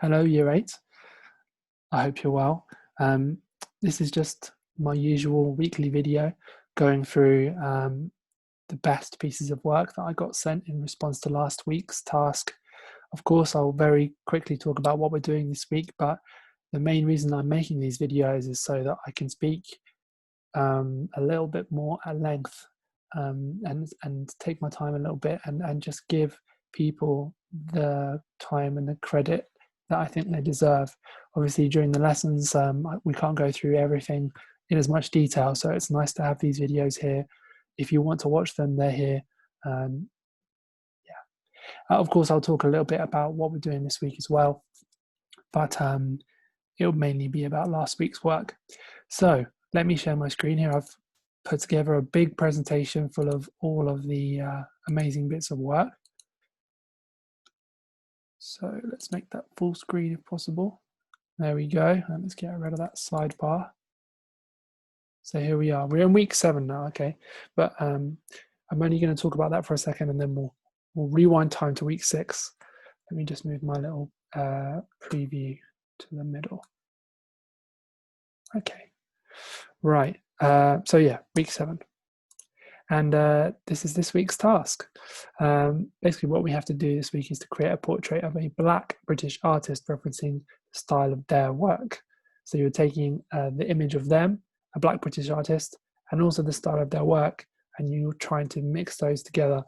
Hello, Year 8. I hope you're well. Um, this is just my usual weekly video going through the best pieces of work that I got sent in response to last week's task. Of course, I'll very quickly talk about what we're doing this week, but the main reason I'm making these videos is so that I can speak a little bit more at length and take my time a little bit and just give people the time and the credit that I think they deserve. Obviously, during the lessons, we can't go through everything in as much detail, so it's nice to have these videos here. If you want to watch them, they're here. Um, of course, I'll talk a little bit about what we're doing this week as well, but it'll mainly be about last week's work. So let me share my screen here. I've put together a big presentation full of all of the amazing bits of work. So let's make that full screen if possible. There we go. And let's get rid of that sidebar. So here we are. We're in week 7 now, okay? But I'm only going to talk about that for a second, and then we'll rewind time to week 6. Let me just move my little preview to the middle. Okay, right. So yeah, week 7. And this is this week's task. Basically, what we have to do this week is to create a portrait of a Black British artist referencing the style of their work. So you're taking the image of them, a Black British artist, and also the style of their work, and you're trying to mix those together.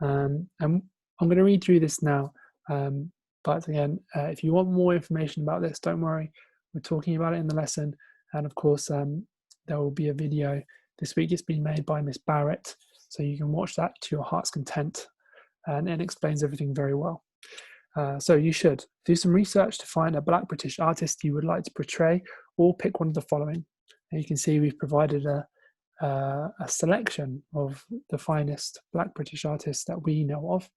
And I'm going to read through this now. But again, if you want more information about this, don't worry. We're talking about it in the lesson. And of course, there will be a video this week. It's been made by Miss Barrett, so you can watch that to your heart's content, and it explains everything very well. So you should do some research to find a Black British artist you would like to portray, or pick one of the following. And you can see we've provided a selection of the finest Black British artists that we know of.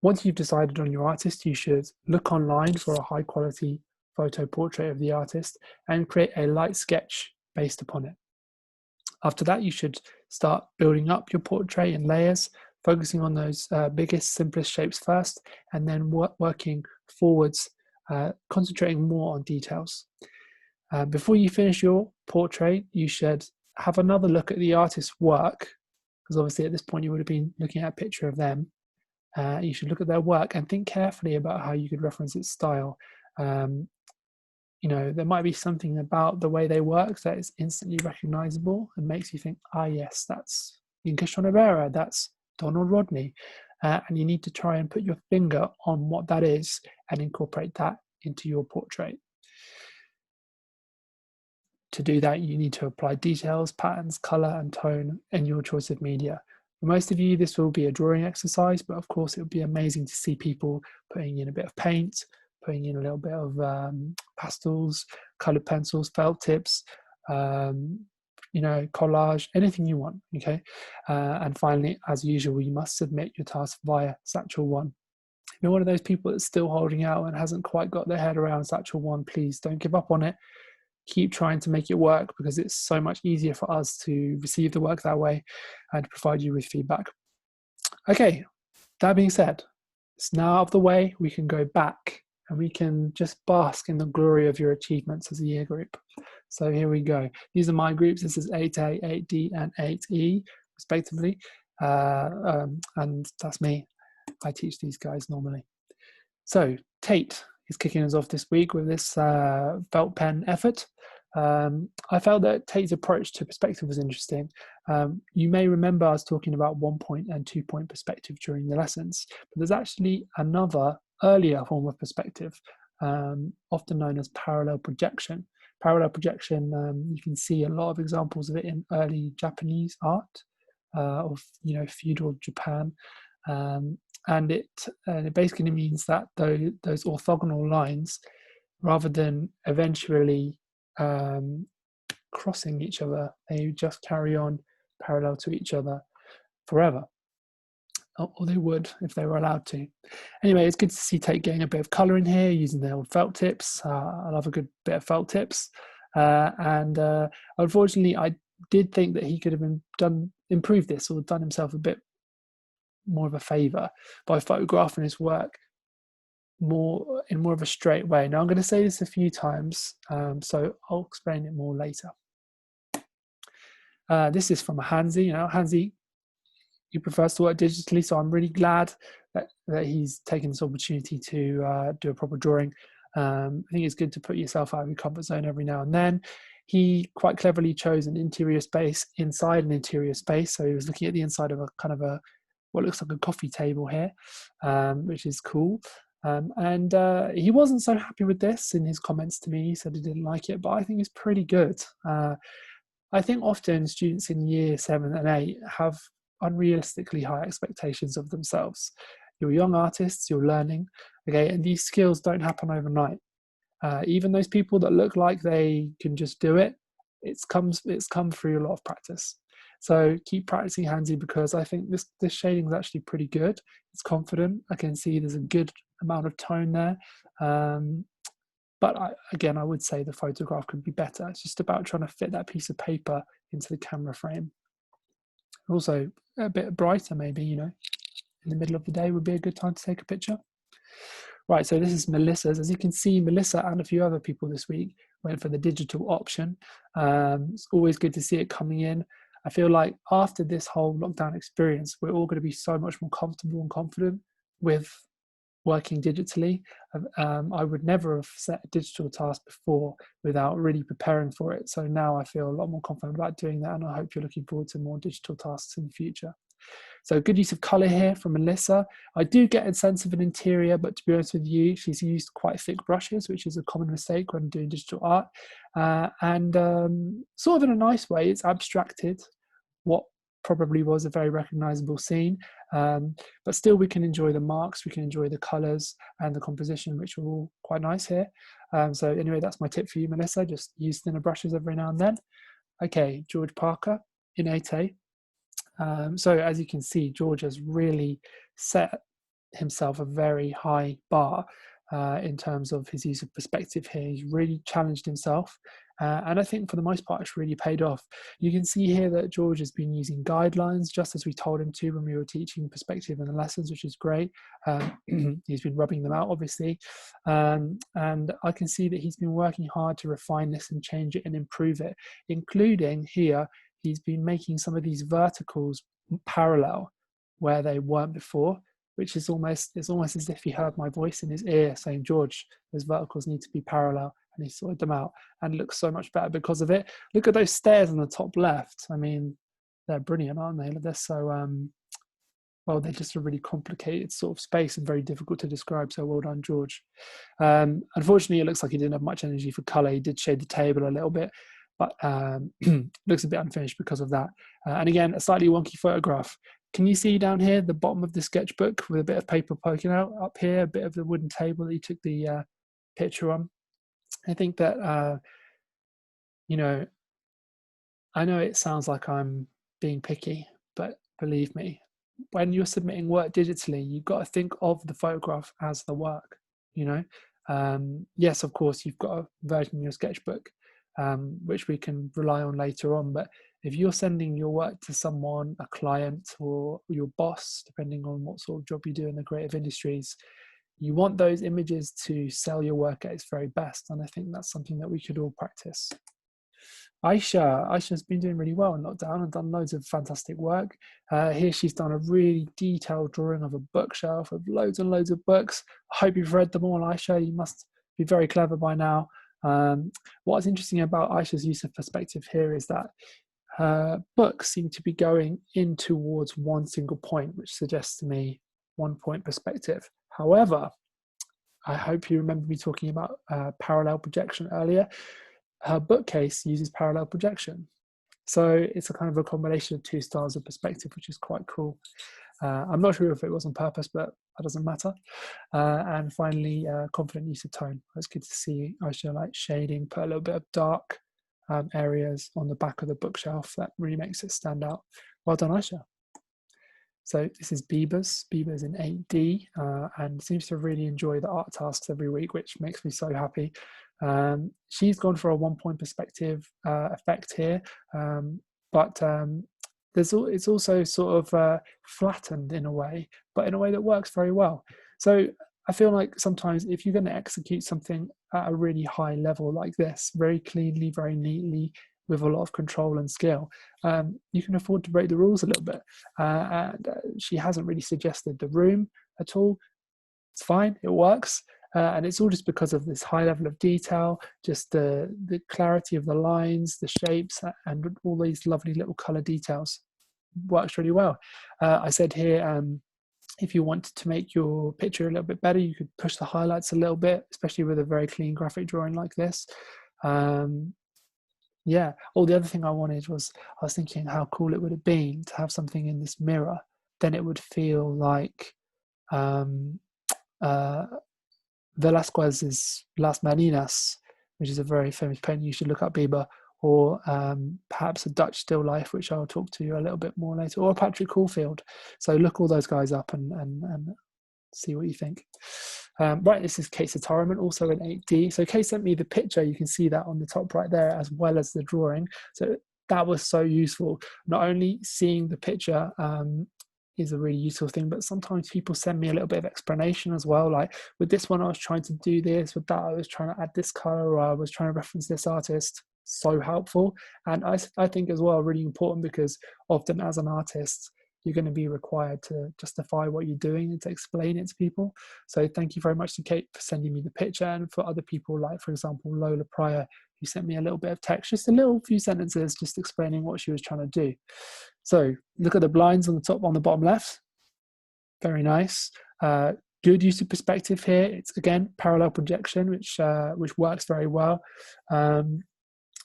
Once you've decided on your artist, you should look online for a high quality photo portrait of the artist and create a light sketch based upon it. After that, you should start building up your portrait in layers, focusing on those biggest, simplest shapes first, and then working forwards, concentrating more on details. Before you finish your portrait, you should have another look at the artist's work, because obviously at this point you would have been looking at a picture of them. You should look at their work and think carefully about how you could reference its style. You know, there might be something about the way they work that is instantly recognizable and makes you think, ah, yes, that's Yinka Shonobera, that's Donald Rodney. And you need to try and put your finger on what that is and incorporate that into your portrait. To do that, you need to apply details, patterns, color, and tone in your choice of media. For most of you, this will be a drawing exercise, but of course, it would be amazing to see people putting in a bit of paint, putting in a little bit of pastels, colored pencils, felt tips, you know, collage, anything you want, okay? And finally, as usual, you must submit your task via Satchel 1. If you're one of those people that's still holding out and hasn't quite got their head around Satchel 1, please don't give up on it. Keep trying to make it work, because it's so much easier for us to receive the work that way and provide you with feedback. Okay, that being said, it's now out of the way. We can go back and we can just bask in the glory of your achievements as a year group. So here we go. These are my groups. This is 8A, 8D, and 8E, respectively. And that's me. I teach these guys normally. So Tate is kicking us off this week with this felt pen effort. I felt that Tate's approach to perspective was interesting. You may remember I was talking about 1-point and 2-point perspective during the lessons, but there's actually another earlier form of perspective, often known as parallel projection. Parallel projection, you can see a lot of examples of it in early Japanese art of, you know, feudal Japan. And it basically means that those orthogonal lines, rather than eventually crossing each other, they just carry on parallel to each other forever. Or they would if they were allowed to. Anyway, it's good to see Tate getting a bit of colour in here, using their old felt tips. I love a good bit of felt tips. And unfortunately, I did think that he could have improved this, or done himself a bit more of a favour by photographing his work more of a straight way. Now I'm going to say this a few times, so I'll explain it more later. This is from Hansi. Hansi, he prefers to work digitally, so I'm really glad that he's taken this opportunity to do a proper drawing. I think it's good to put yourself out of your comfort zone every now and then. He quite cleverly chose an interior space inside an interior space, so he was looking at the inside of a kind of what looks like a coffee table here, which is cool. And he wasn't so happy with this in his comments to me. He said he didn't like it, but I think it's pretty good. I think often students in year 7 and 8 have unrealistically high expectations of themselves. You're young artists, you're learning, okay, and these skills don't happen overnight. Even those people that look like they can just do it, it's come through a lot of practice. So keep practicing, Hansi, because I think this shading is actually pretty good. It's confident. I can see there's a good amount of tone there. But again, I would say the photograph could be better. It's just about trying to fit that piece of paper into the camera frame. Also, a bit brighter maybe, in the middle of the day would be a good time to take a picture. Right, so this is Melissa's. As you can see, Melissa and a few other people this week went for the digital option. It's always good to see it coming in. I feel like after this whole lockdown experience, we're all going to be so much more comfortable and confident with working digitally. I would never have set a digital task before without really preparing for it. So now I feel a lot more confident about doing that, and I hope you're looking forward to more digital tasks in the future. So good use of colour here from Melissa. I do get a sense of an interior, but to be honest with you, she's used quite thick brushes, which is a common mistake when doing digital art. And sort of in a nice way, it's abstracted what probably was a very recognizable scene, but still we can enjoy the marks, we can enjoy the colors and the composition, which are all quite nice here. So anyway, that's my tip for you, Melissa. Just use thinner brushes every now and then. Okay, George Parker in 8A. So as you can see, George has really set himself a very high bar in terms of his use of perspective here. He's really challenged himself, and I think for the most part it's really paid off. You can see here that George has been using guidelines just as we told him to when we were teaching perspective in the lessons, which is great. He's been rubbing them out, obviously, and I can see that he's been working hard to refine this and change it and improve it, including here he's been making some of these verticals parallel where they weren't before, which is almost as if he heard my voice in his ear saying, George, those verticals need to be parallel, and he sorted them out and looks so much better because of it. Look at those stairs on the top left. I mean, they're brilliant, aren't they? They're so, well, they're just a really complicated sort of space and very difficult to describe, so well done, George. Unfortunately, it looks like he didn't have much energy for colour. He did shade the table a little bit, but looks a bit unfinished because of that. And again, a slightly wonky photograph. Can you see down here the bottom of the sketchbook with a bit of paper poking out? Up here, a bit of the wooden table that you took the picture on. I think that, I know it sounds like I'm being picky, but believe me, when you're submitting work digitally, you've got to think of the photograph as the work, Yes, of course, you've got a version in your sketchbook, which we can rely on later on, but if you're sending your work to someone, a client or your boss, depending on what sort of job you do in the creative industries, you want those images to sell your work at its very best. And I think that's something that we could all practice. Aisha's been doing really well in lockdown and done loads of fantastic work. Here she's done a really detailed drawing of a bookshelf of loads and loads of books. I hope you've read them all, Aisha. You must be very clever by now. What's interesting about Aisha's use of perspective here is that her books seem to be going in towards one single point, which suggests to me 1 point perspective. However, I hope you remember me talking about parallel projection earlier. Her bookcase uses parallel projection. So it's a kind of a combination of 2 styles of perspective, which is quite cool. I'm not sure if it was on purpose, but that doesn't matter. And finally, confident use of tone. It's good to see Aisha like shading, put a little bit of dark areas on the back of the bookshelf. That really makes it stand out. Well done, Aisha. So this is Bieber's in 8D, and seems to really enjoy the art tasks every week, which makes me so happy. She's gone for a 1 point perspective effect here, but it's also sort of flattened in a way, but in a way that works very well. So I feel like sometimes if you're going to execute something at a really high level like this, very cleanly, very neatly, with a lot of control and skill, you can afford to break the rules a little bit. And she hasn't really suggested the room at all. It's fine, it works. And it's all just because of this high level of detail, just the clarity of the lines, the shapes, and all these lovely little color details. Works really well. I said here, if you wanted to make your picture a little bit better, you could push the highlights a little bit, especially with a very clean graphic drawing like this. Yeah. Oh, the other thing I wanted was, I was thinking how cool it would have been to have something in this mirror. Then it would feel like uh, Velasquez's Las Marinas, which is a very famous painting. You should look up, Bieber, or perhaps a Dutch still life, which I'll talk to you a little bit more later, or Patrick Caulfield. So look all those guys up and see what you think. Right, this is Kate Sitaraman, also in 8D. So Kate sent me the picture. You can see that on the top right there, as well as the drawing. So that was so useful. Not only seeing the picture is a really useful thing, but sometimes people send me a little bit of explanation as well. Like with this one, I was trying to do this. With that, I was trying to add this color, or I was trying to reference this artist. So helpful. And I think as well, really important, because often as an artist, you're going to be required to justify what you're doing and to explain it to people. So thank you very much to Kate for sending me the picture, and for other people, like for example Lola Pryor, who sent me a little bit of text, just a little few sentences just explaining what she was trying to do. So look at the blinds on the top, on the bottom left. Very nice. Good use of perspective here. It's again parallel projection, which works very well.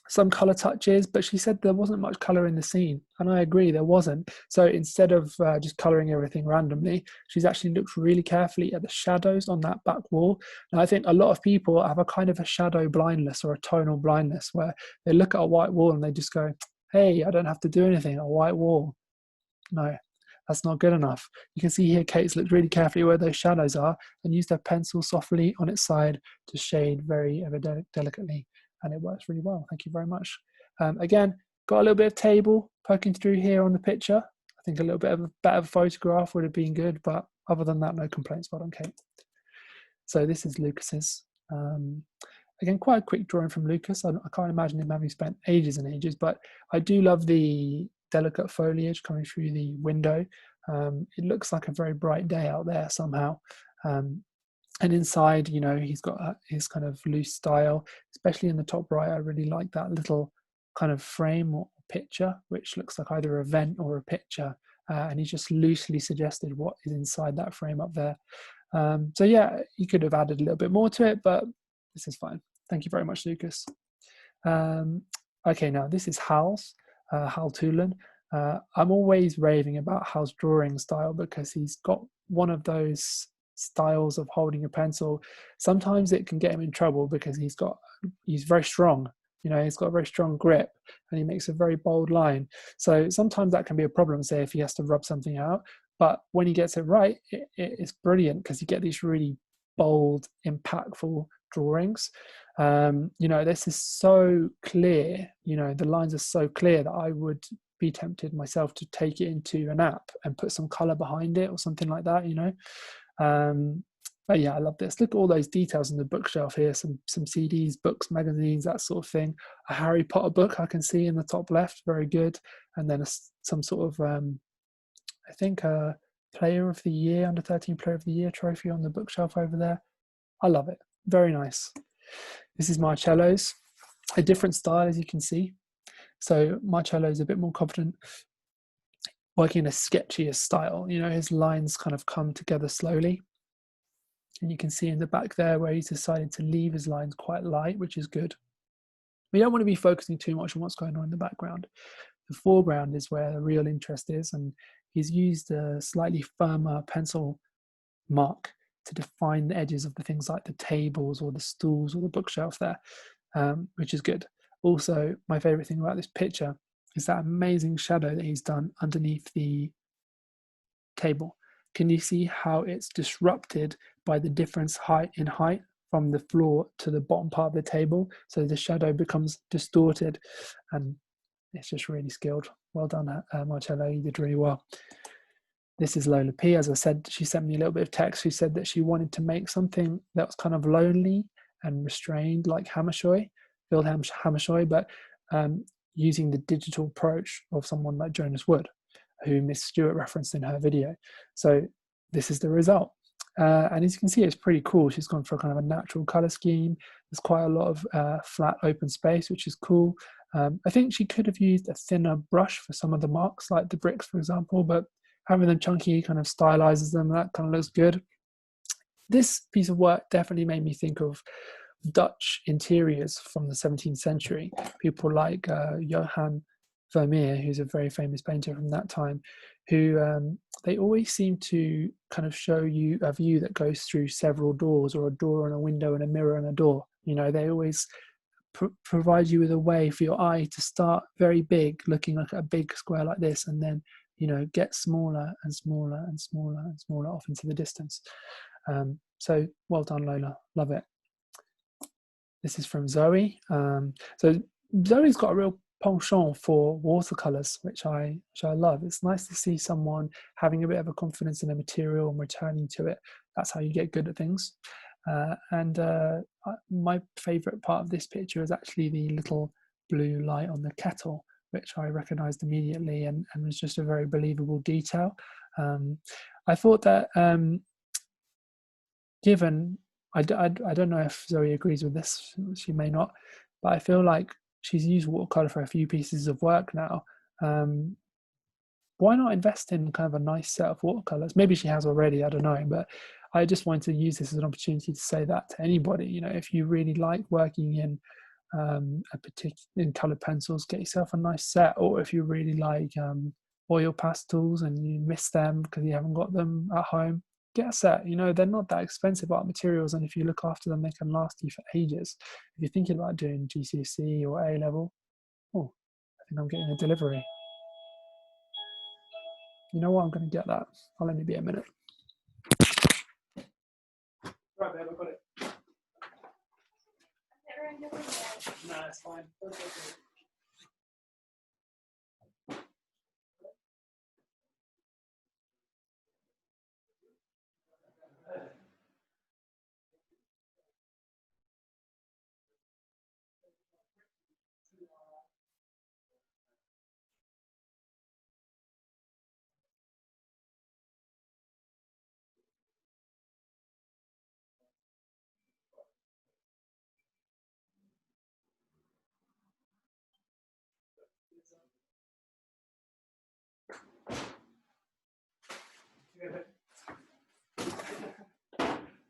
Some color touches, but she said there wasn't much color in the scene, and I agree, there wasn't. So instead of just coloring everything randomly, she's actually looked really carefully at the shadows on that back wall. And I think a lot of people have a kind of a shadow blindness or a tonal blindness, where they look at a white wall and they just go, hey, I don't have to do anything, a white wall. No, that's not good enough. You can see here Kate's looked really carefully where those shadows are and used her pencil softly on its side to shade very ever delicately. And it works really well. Thank you very much. Again, got a little bit of table poking through here on the picture. I think a little bit of a better photograph would have been good, but other than that, no complaints. Well done, Kate. So this is Lucas's. Again, quite a quick drawing from Lucas. I can't imagine him having spent ages and ages, but I do love the delicate foliage coming through the window. It looks like a very bright day out there somehow. And inside, you know, he's got his kind of loose style, especially in the top right. I really like that little kind of frame or picture, which looks like either a vent or a picture. And he's just loosely suggested what is inside that frame up there. So yeah, you could have added a little bit more to it, but this is fine. Thank you very much, Lucas. Okay, now this is Hal Toolan. I'm always raving about Hal's drawing style, because he's got one of those styles of holding a pencil. Sometimes it can get him in trouble because he's very strong. You know, he's got a very strong grip and he makes a very bold line. So sometimes that can be a problem, say if he has to rub something out. But when he gets it right, it's brilliant, because you get these really bold, impactful drawings. You know, this is so clear. You know, the lines are so clear that I would be tempted myself to take it into an app and put some color behind it or something like that, you know. But yeah, I love this. Look at all those details in the bookshelf here, some CDs, books, magazines, that sort of thing. A Harry Potter book I can see in the top left, very good. And then some sort of I think a Player of the Year, under 13 Player of the Year trophy on the bookshelf over there. I love it, very nice. This is Marcello's, a different style, as you can see. So Marcello is a bit more confident, working in a sketchier style. You know, his lines kind of come together slowly. And you can see in the back there where he's decided to leave his lines quite light, which is good. We don't want to be focusing too much on what's going on in the background. The foreground is where the real interest is, and he's used a slightly firmer pencil mark to define the edges of the things like the tables or the stools or the bookshelf there, which is good. Also, my favorite thing about this picture is that amazing shadow that he's done underneath the table. Can you see how it's disrupted by the difference in height from the floor to the bottom part of the table? So the shadow becomes distorted, and it's just really skilled. Well done, Marcello, you did really well. This is Lola P. As I said, she sent me a little bit of text. She said that she wanted to make something that was kind of lonely and restrained, like Hammershoy, Wilhelm Hammershoy, but using the digital approach of someone like Jonas Wood, who Miss Stewart referenced in her video. So this is the result. And as you can see, it's pretty cool. She's gone for a kind of a natural color scheme. There's quite a lot of flat open space, which is cool. I think she could have used a thinner brush for some of the marks, like the bricks, for example, but having them chunky kind of stylizes them. That kind of looks good. This piece of work definitely made me think of Dutch interiors from the 17th century. People like Johan Vermeer, who's a very famous painter from that time, who they always seem to kind of show you a view that goes through several doors, or a door and a window and a mirror and a door. You know, they always provide you with a way for your eye to start very big, looking like a big square like this, and then, you know, get smaller and smaller and smaller and smaller off into the distance. So well done, Lola. Love it. This is from Zoe. So Zoe's got a real penchant for watercolors, which I love. It's nice to see someone having a bit of a confidence in a material and returning to it. That's how you get good at things. My favorite part of this picture is actually the little blue light on the kettle, which I recognized immediately and was just a very believable detail. I thought that given, I don't know if Zoe agrees with this, she may not, but I feel like she's used watercolor for a few pieces of work now. Why not invest in kind of a nice set of watercolors? Maybe she has already, I don't know, but I just wanted to use this as an opportunity to say that to anybody. You know, if you really like working in in colored pencils, get yourself a nice set. Or if you really like oil pastels and you miss them because you haven't got them at home, get a set. You know, they're not that expensive art materials, and if you look after them, they can last you for ages. If you're thinking about doing GCSE or A level, oh, I think I'm getting a delivery. You know what? I'm going to get that. I'll only be a minute. Right, babe, I got it. No, it's fine.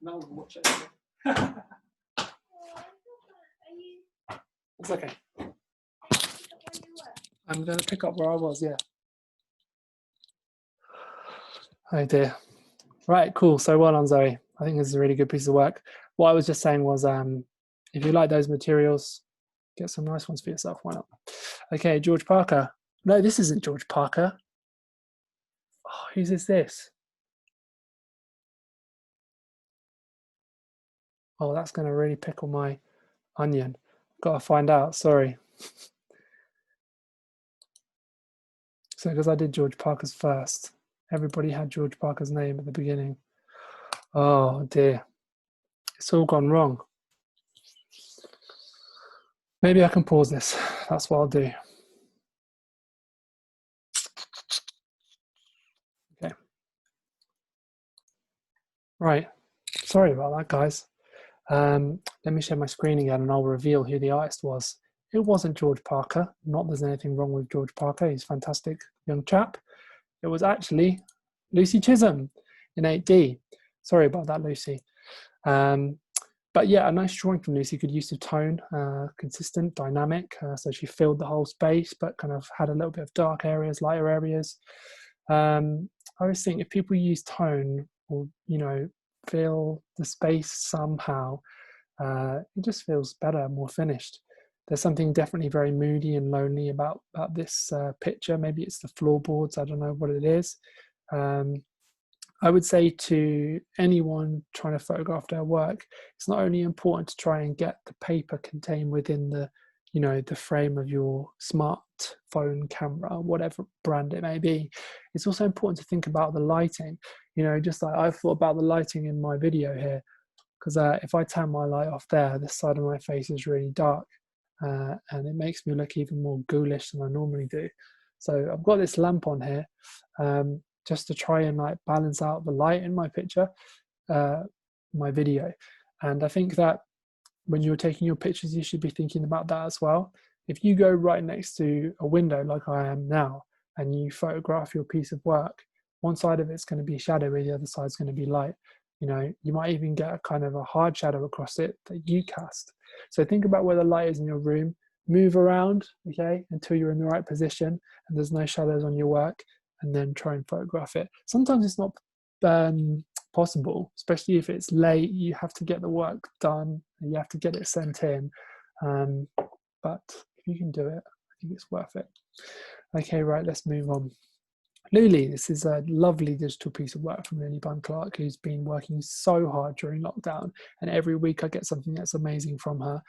No one will watch it. It's okay. I'm going to pick up where I was, yeah. Oh dear. Right, cool. So well done, Zoe. I think this is a really good piece of work. What I was just saying was, if you like those materials, get some nice ones for yourself. Why not? Okay, George Parker. No, this isn't George Parker. Oh, whose is this? Oh, that's going to really pickle my onion. Got to find out. Sorry. So because I did George Parker's first, everybody had George Parker's name at the beginning. Oh dear. It's all gone wrong. Maybe I can pause this. That's what I'll do. Okay. Right. Sorry about that, guys. Let me share my screen again and I'll reveal who the artist was. It wasn't George Parker. Not there's anything wrong with George Parker. He's a fantastic young chap. It was actually Lucy Chisholm in 8D. Sorry about that, Lucy. But yeah, a nice drawing from Lucy. Good use of tone, consistent, dynamic. So she filled the whole space, but kind of had a little bit of dark areas, lighter areas. I always think if people use tone, or you know, fill the space somehow, it just feels better, more finished. There's something definitely very moody and lonely about this picture. Maybe it's the floorboards. I don't know what it is. I would say to anyone trying to photograph their work, it's not only important to try and get the paper contained within the, you know, the frame of your smartphone camera, whatever brand it may be. It's also important to think about the lighting, you know, just like I've thought about the lighting in my video here, because if I turn my light off there, this side of my face is really dark, and it makes me look even more ghoulish than I normally do. So I've got this lamp on here, just to try and like balance out the light in my picture, my video. And I think that when you're taking your pictures, you should be thinking about that as well. If you go right next to a window like I am now, and you photograph your piece of work, one side of it's going to be shadowy, the other side's going to be light. You know, you might even get a kind of a hard shadow across it that you cast. So think about where the light is in your room, move around, okay, until you're in the right position and there's no shadows on your work, and then try and photograph it. Sometimes it's not possible, especially if it's late, you have to get the work done and you have to get it sent in. But if you can do it, I think it's worth it. Okay, right, let's move on. Luli, this is a lovely digital piece of work from Lily Bunn Clark, who's been working so hard during lockdown, and every week I get something that's amazing from her.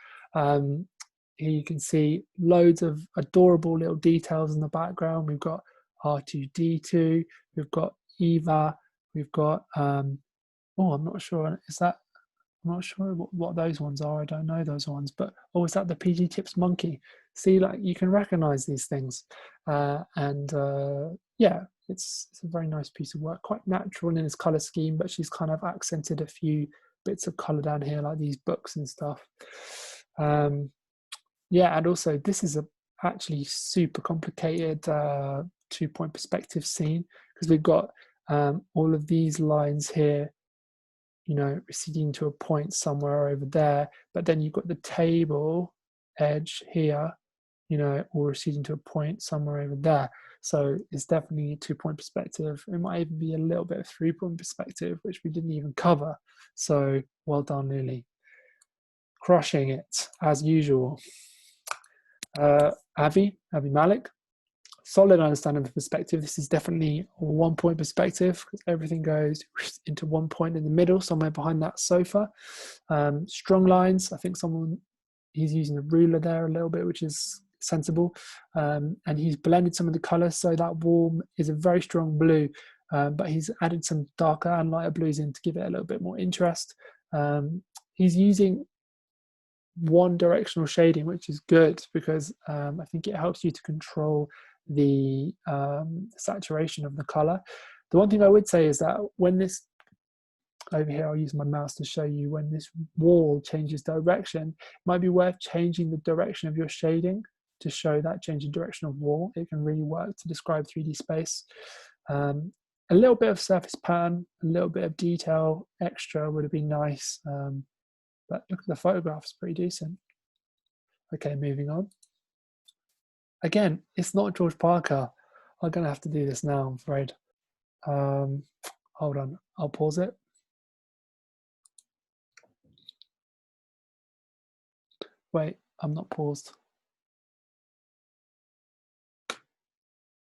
Here you can see loads of adorable little details in the background. We've got R2D2, we've got Eva, we've got I'm not sure, I'm not sure what those ones are. I don't know those ones, but is that the PG Tips monkey? See, like, you can recognize these things, yeah, it's a very nice piece of work, quite natural in its color scheme, but she's kind of accented a few bits of color down here, like these books and stuff. Yeah, and also this is a actually super complicated 2-point perspective scene, because we've got all of these lines here, you know, receding to a point somewhere over there, but then you've got the table edge here, you know, or receding to a point somewhere over there. So it's definitely a 2-point perspective. It might even be a little bit of 3-point perspective, which we didn't even cover. So well done, Lily. Crushing it as usual. Avi Malik, solid understanding of perspective. This is definitely a 1-point perspective, because everything goes into 1 point in the middle, somewhere behind that sofa. Strong lines. I think he's using a ruler there a little bit, which is sensible. And he's blended some of the colors, so that wall is a very strong blue, but he's added some darker and lighter blues in to give it a little bit more interest. He's using one directional shading, which is good, because I think it helps you to control the saturation of the color. The one thing I would say is that when this, over here, I'll use my mouse to show you, when this wall changes direction, it might be worth changing the direction of your shading to show that change in direction of wall. It can really work to describe 3D space. A little bit of surface pattern, a little bit of detail extra would have been nice, but look at the photograph, it's pretty decent. Okay, moving on. Again, it's not George Parker. I'm gonna have to do this now, I'm afraid. Hold on, I'll pause it. Wait, I'm not paused.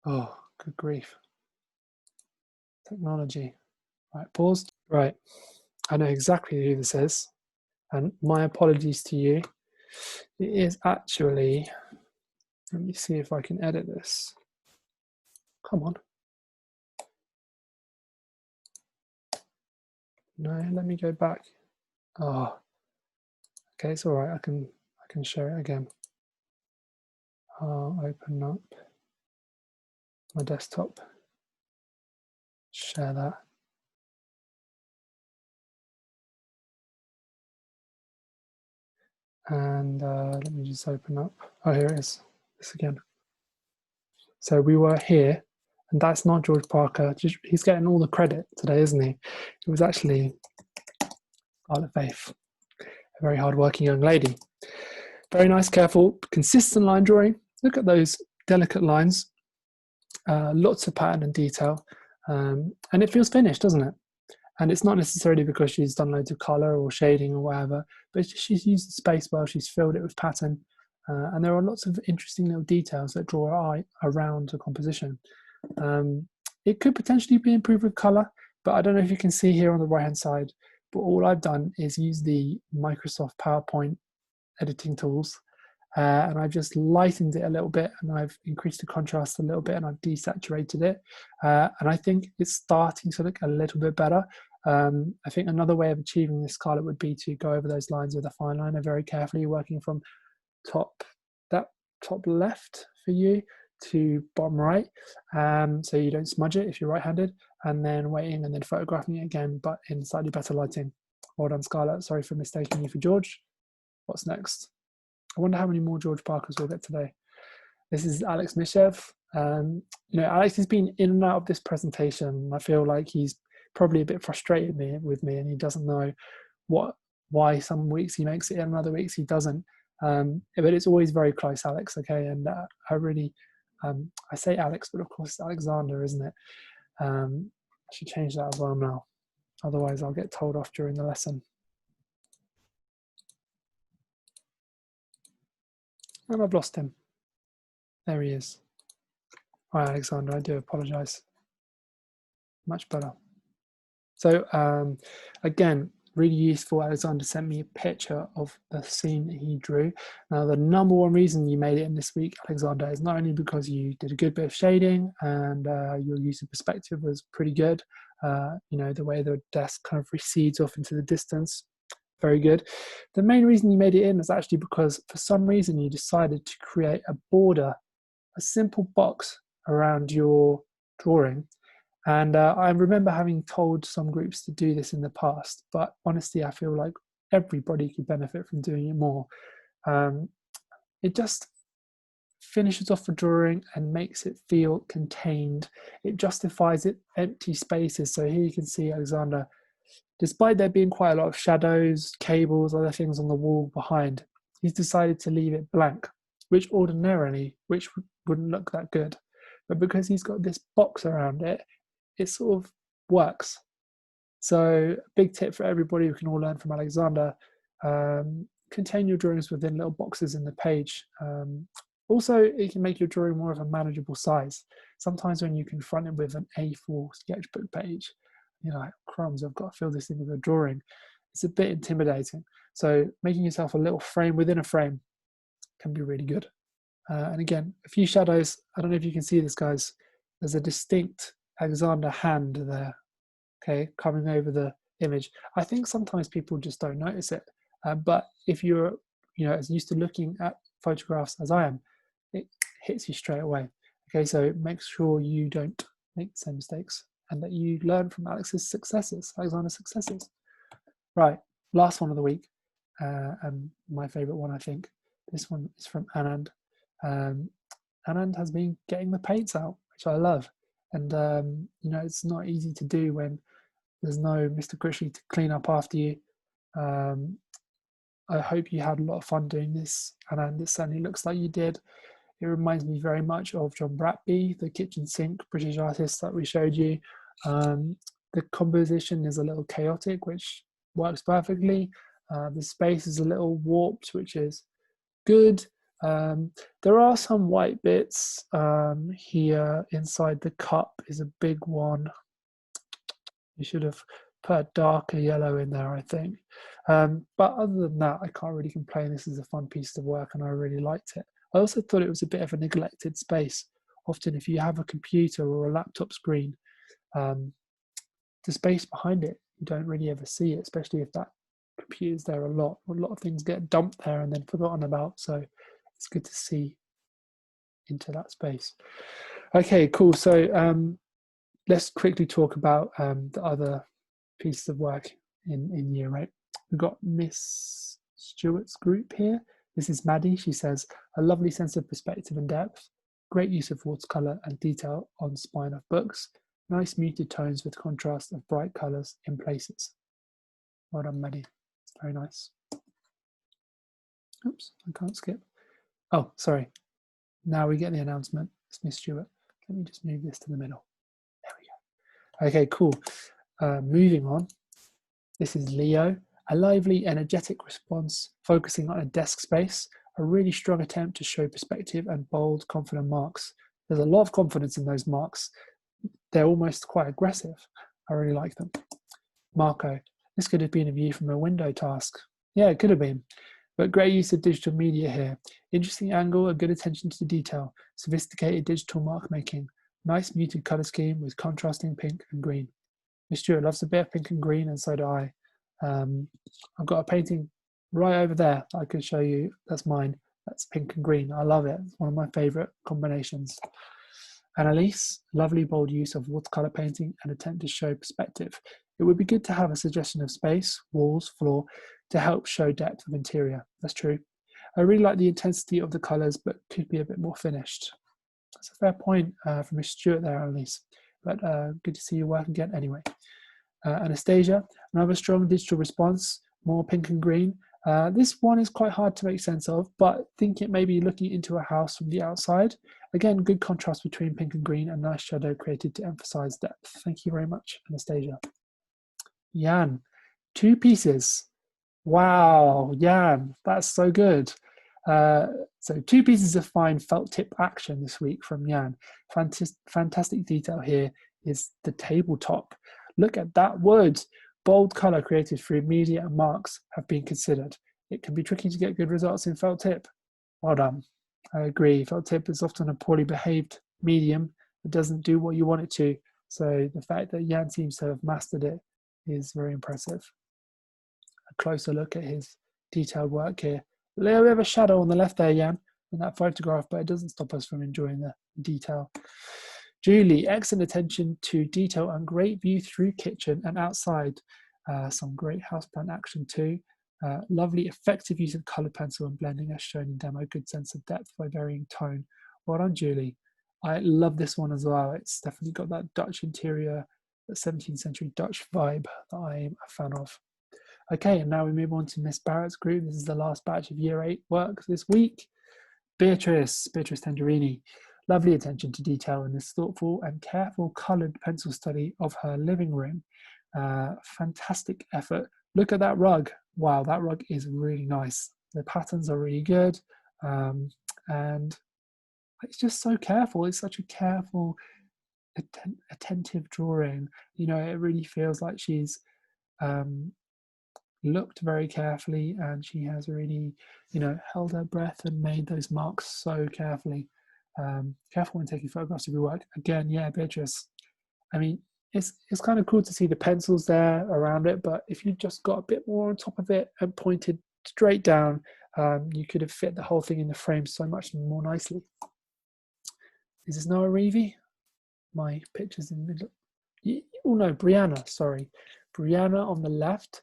Oh, good grief. Technology. Right, paused. Right, I know exactly who this is, and my apologies to you. It is actually, let me see if I can edit this. Come on. No, let me go back. Oh, okay, it's all right. I can share it again. I'll open up my desktop, share that. And let me just open up. Oh, here it is. This again. So we were here, and that's not George Parker. He's getting all the credit today, isn't he? It was actually Scarlet Faith, a very hard-working young lady. Very nice, careful, consistent line drawing. Look at those delicate lines. Lots of pattern and detail. And it feels finished, doesn't it? And it's not necessarily because she's done loads of color or shading or whatever, but she's used the space well, she's filled it with pattern. And there are lots of interesting little details that draw our eye around the composition. It could potentially be improved with color, but I don't know if you can see here on the right-hand side, but all I've done is use the Microsoft PowerPoint editing tools and I've just lightened it a little bit, and I've increased the contrast a little bit, and I've desaturated it, and I think it's starting to look a little bit better. I think another way of achieving this scarlet would be to go over those lines with a fine liner very carefully, working from that top left for you to bottom right, so you don't smudge it if you're right-handed, and then waiting and then photographing it again, but in slightly better lighting. Well done, Scarlett. Sorry for mistaking you for George. What's next? I wonder how many more George Parkers we'll get today. This is Alex Mishev. Alex has been in and out of this presentation. I feel like he's probably a bit frustrated with me, and he doesn't know why some weeks he makes it and other weeks he doesn't. But it's always very close, Alex. Okay, and I say Alex, but of course it's Alexander, isn't it? I should change that as well now. Otherwise, I'll get told off during the lesson. And I've lost him. There he is. All right, Alexander, I do apologize. Much better. So again, really useful. Alexander sent me a picture of the scene he drew. Now, the number one reason you made it in this week, Alexander, is not only because you did a good bit of shading and your use of perspective was pretty good. The way the desk kind of recedes off into the distance, very good. The main reason you made it in is actually because for some reason you decided to create a border, a simple box around your drawing. And I remember having told some groups to do this in the past, but honestly, I feel like everybody could benefit from doing it more. It just finishes off the drawing and makes it feel contained. It justifies it empty spaces. So here you can see Alexander, despite there being quite a lot of shadows, cables, other things on the wall behind, he's decided to leave it blank, which ordinarily, wouldn't look that good. But because he's got this box around it, it sort of works. So big tip for everybody who can all learn from Alexander, contain your drawings within little boxes in the page. Also, it can make your drawing more of a manageable size. Sometimes when you confront it with an A4 sketchbook page, you're like, crumbs, I've got to fill this in with a drawing. It's a bit intimidating. So making yourself a little frame within a frame can be really good. And again, a few shadows. I don't know if you can see this, guys. There's a distinct Alexander hand there, okay, coming over the image. I think sometimes people just don't notice it. But if you're, as used to looking at photographs as I am, it hits you straight away. Okay, so make sure you don't make the same mistakes and that you learn from Alexander's successes. Right, last one of the week, and my favorite one, I think. This one is from Anand. Anand has been getting the paints out, which I love. And, it's not easy to do when there's no Mr. Critchley to clean up after you. I hope you had a lot of fun doing this, and it certainly looks like you did. It reminds me very much of John Bratby, the kitchen sink British artist that we showed you. The composition is a little chaotic, which works perfectly. The space is a little warped, which is good. There are some white bits here inside the cup is a big one. You should have put a darker yellow in there, I think. But other than that, I can't really complain. This is a fun piece of work and I really liked it. I also thought it was a bit of a neglected space. Often if you have a computer or a laptop screen, the space behind it, you don't really ever see it, especially if that computer's there a lot. A lot of things get dumped there and then forgotten about. So it's good to see into that space. Okay, cool. So let's quickly talk about the other pieces of work in year 8. We've got Miss Stewart's group here. This is Maddie. She says, a lovely sense of perspective and depth, great use of watercolour and detail on spine of books, nice muted tones with contrast of bright colours in places. Well done, Maddie. Very nice. Oops, I can't skip. Oh, sorry. Now we get the announcement. It's Miss Stewart. Let me just move this to the middle. There we go. Okay, cool. Moving on. This is Leo. A lively, energetic response, focusing on a desk space. A really strong attempt to show perspective and bold, confident marks. There's a lot of confidence in those marks. They're almost quite aggressive. I really like them. Marco. This could have been a view from a window task. Yeah, it could have been. But great use of digital media here. Interesting angle, a good attention to detail, sophisticated digital mark making, nice muted color scheme with contrasting pink and green. Miss Stewart loves a bit of pink and green, and so do I. I've got a painting right over there that I could show you. That's mine. That's pink and green. I love it. It's one of my favorite combinations. Annalise, lovely bold use of watercolor painting and attempt to show perspective. It would be good to have a suggestion of space, walls, floor to help show depth of interior. That's true. I really like the intensity of the colors, but could be a bit more finished. That's a fair point from Miss Stewart there, Annalise. But good to see your work again anyway. Anastasia, another strong digital response, more pink and green. This one is quite hard to make sense of, but think it may be looking into a house from the outside. Again, good contrast between pink and green and nice shadow created to emphasize depth. Thank you very much, Anastasia. Jan, 2 pieces. Wow, Jan, that's so good. So 2 pieces of fine felt tip action this week from Jan. Fantastic detail here is the tabletop. Look at that wood. Bold color created through media and marks have been considered. It can be tricky to get good results in felt tip. Well done. I agree. Felt tip is often a poorly behaved medium that doesn't do what you want it to. So the fact that Jan seems to have mastered it is very impressive. A closer look at his detailed work here. A little bit of a shadow on the left there, Jan, in that photograph, but it doesn't stop us from enjoying the detail. Julie, excellent attention to detail and great view through kitchen and outside. Some great houseplant action too. Lovely effective use of colored pencil and blending as shown in demo. Good sense of depth by varying tone. Well done, Julie. I love this one as well. It's definitely got that Dutch interior, the 17th century Dutch vibe that I'm a fan of. Okay, and now we move on to Miss Barrett's group. This is the last batch of Year 8 work this week. Beatrice Tenderini. Lovely attention to detail in this thoughtful and careful coloured pencil study of her living room. Fantastic effort. Look at that rug. Wow, that rug is really nice. The patterns are really good. And it's just so careful. It's such a careful, attentive drawing. You know, it really feels like she's looked very carefully and she has really, you know, held her breath and made those marks so carefully. Careful when taking photographs of your work. Again, yeah, Beatrice. I mean, it's kind of cool to see the pencils there around it, but if you just got a bit more on top of it and pointed straight down, you could have fit the whole thing in the frame so much more nicely. Is this Noah Reevy? My picture's in the middle. Oh no, Brianna, sorry. Brianna on the left.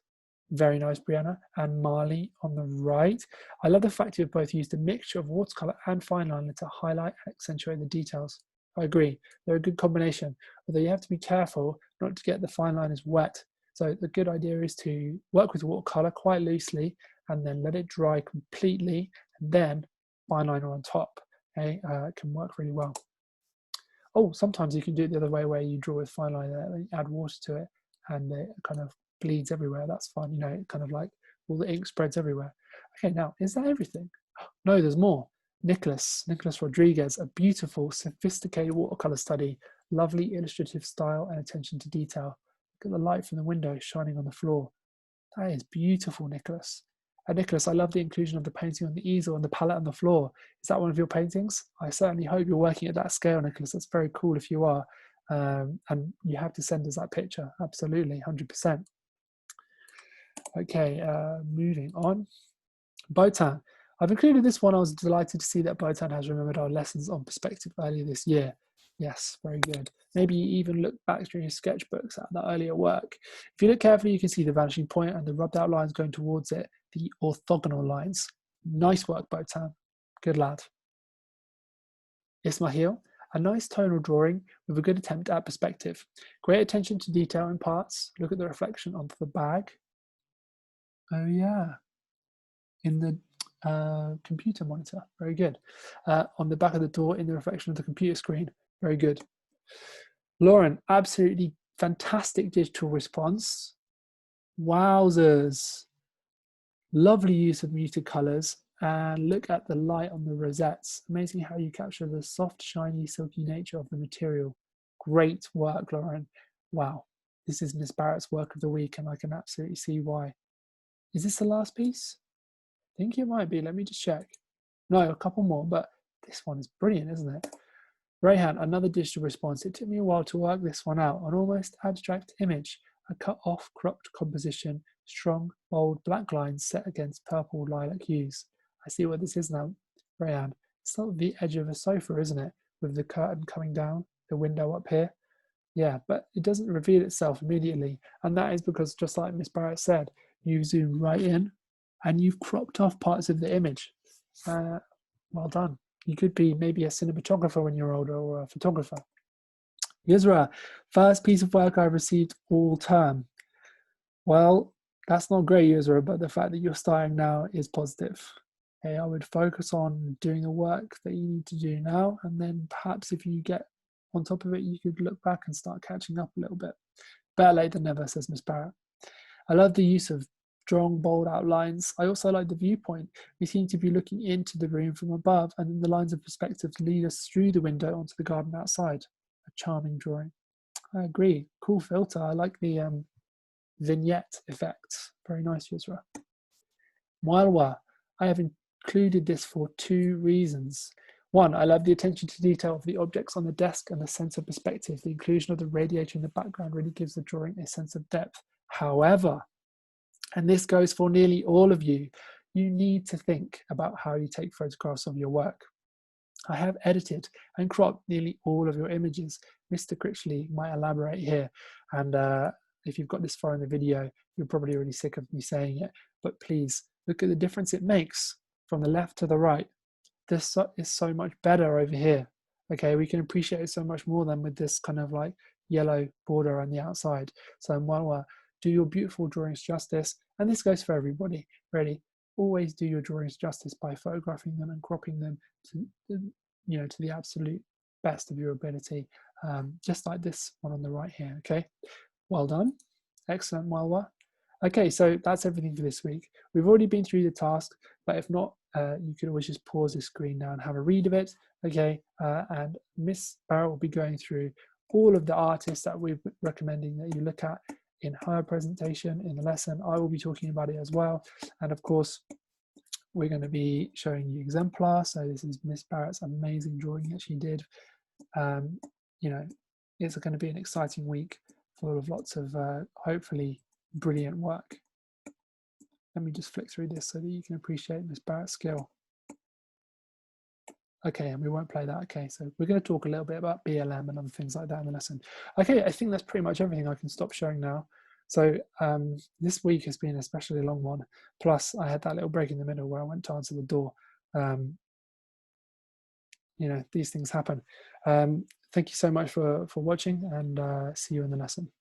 Very nice, Brianna. And Marley on the right. I love the fact you've both used a mixture of watercolor and fine liner to highlight and accentuate the details. I agree. They're a good combination, although you have to be careful not to get the fine liners wet. So the good idea is to work with watercolor quite loosely and then let it dry completely and then fine liner on top. Okay, it can work really well. Oh, sometimes you can do it the other way where you draw with fine liner and add water to it and it kind of bleeds everywhere. That's fun, you know, it kind of like all the ink spreads everywhere. Okay, now, is that everything? No, there's more. Nicholas Rodriguez, a beautiful, sophisticated watercolor study, lovely illustrative style and attention to detail. Look at the light from the window shining on the floor. That is beautiful, Nicholas. And Nicholas, I love the inclusion of the painting on the easel and the palette on the floor. Is that one of your paintings? I certainly hope you're working at that scale, Nicholas. That's very cool if you are. And you have to send us that picture. Absolutely, 100%. Okay, moving on. Botan. I've included this one. I was delighted to see that Botan has remembered our lessons on perspective earlier this year. Yes, very good. Maybe you even look back through your sketchbooks at that earlier work. If you look carefully, you can see the vanishing point and the rubbed out lines going towards it, the orthogonal lines. Nice work, Botan. Good lad. Ismail, a nice tonal drawing with a good attempt at perspective. Great attention to detail in parts. Look at the reflection onto the bag. Oh yeah, in the computer monitor. Very good. On the back of the door in the reflection of the computer screen. Very good. Lauren, absolutely fantastic digital response. Wowzers. Lovely use of muted colors. And look at the light on the rosettes. Amazing how you capture the soft, shiny, silky nature of the material. Great work, Lauren. Wow. This is Miss Barrett's work of the week, and I can absolutely see why. Is this the last piece? think it might be. Let me just check. No, a couple more, but this one is brilliant, isn't it? Rayhan, another digital response. It took me a while to work this one out. An almost abstract image, a cut off, cropped composition, strong, bold black lines set against purple lilac hues. I see what this is now, Rayhan. It's not the edge of a sofa, isn't it? With the curtain coming down, the window up here. Yeah, but it doesn't reveal itself immediately. And that is because, just like Miss Barrett said, you zoom right in and you've cropped off parts of the image. Well done. You could be maybe a cinematographer when you're older, or a photographer. Yusra, first piece of work I've received all term. Well, that's not great, Yusra, but the fact that you're starting now is positive. Okay, I would focus on doing the work that you need to do now, and then perhaps if you get on top of it, you could look back and start catching up a little bit. Better late than never, says Miss Barrett. I love the use of strong, bold outlines. I also like the viewpoint. We seem to be looking into the room from above, and then the lines of perspective lead us through the window onto the garden outside. A charming drawing. I agree. Cool filter. I like the vignette effect. Very nice, Yusra. Malwa, I have included this for 2 reasons. One, I love the attention to detail of the objects on the desk and the sense of perspective. The inclusion of the radiator in the background really gives the drawing a sense of depth. However, and this goes for nearly all of you, you need to think about how you take photographs of your work. I have edited and cropped nearly all of your images. Mr. Critchley might elaborate here, and if you've got this far in the video, you're probably already sick of me saying it, but please look at the difference it makes from the left to the right. This is so much better over here. Okay, we can appreciate it so much more than with this kind of like yellow border on the outside. So Marwa, do your beautiful drawings justice, and this goes for everybody, really. Always do your drawings justice by photographing them and cropping them to, to the absolute best of your ability, just like this one on the right here, okay? Well done. Excellent, Marwa. Okay, so that's everything for this week. We've already been through the task, but if not, you can always just pause the screen now and have a read of it, okay? And Miss Barrett will be going through all of the artists that we're recommending that you look at in her presentation in the lesson. I will be talking about it as well. And of course, we're going to be showing you exemplar. So this is Miss Barrett's amazing drawing that she did. It's going to be an exciting week full of lots of hopefully brilliant work. Let me just flick through this so that you can appreciate Miss Barrett's skill. Okay, and we won't play that. Okay, so we're going to talk a little bit about BLM and other things like that in the lesson. Okay, I think that's pretty much everything. I can stop showing now. So this week has been an especially long one. Plus, I had that little break in the middle where I went to answer the door. These things happen. Thank you so much for watching, and see you in the lesson.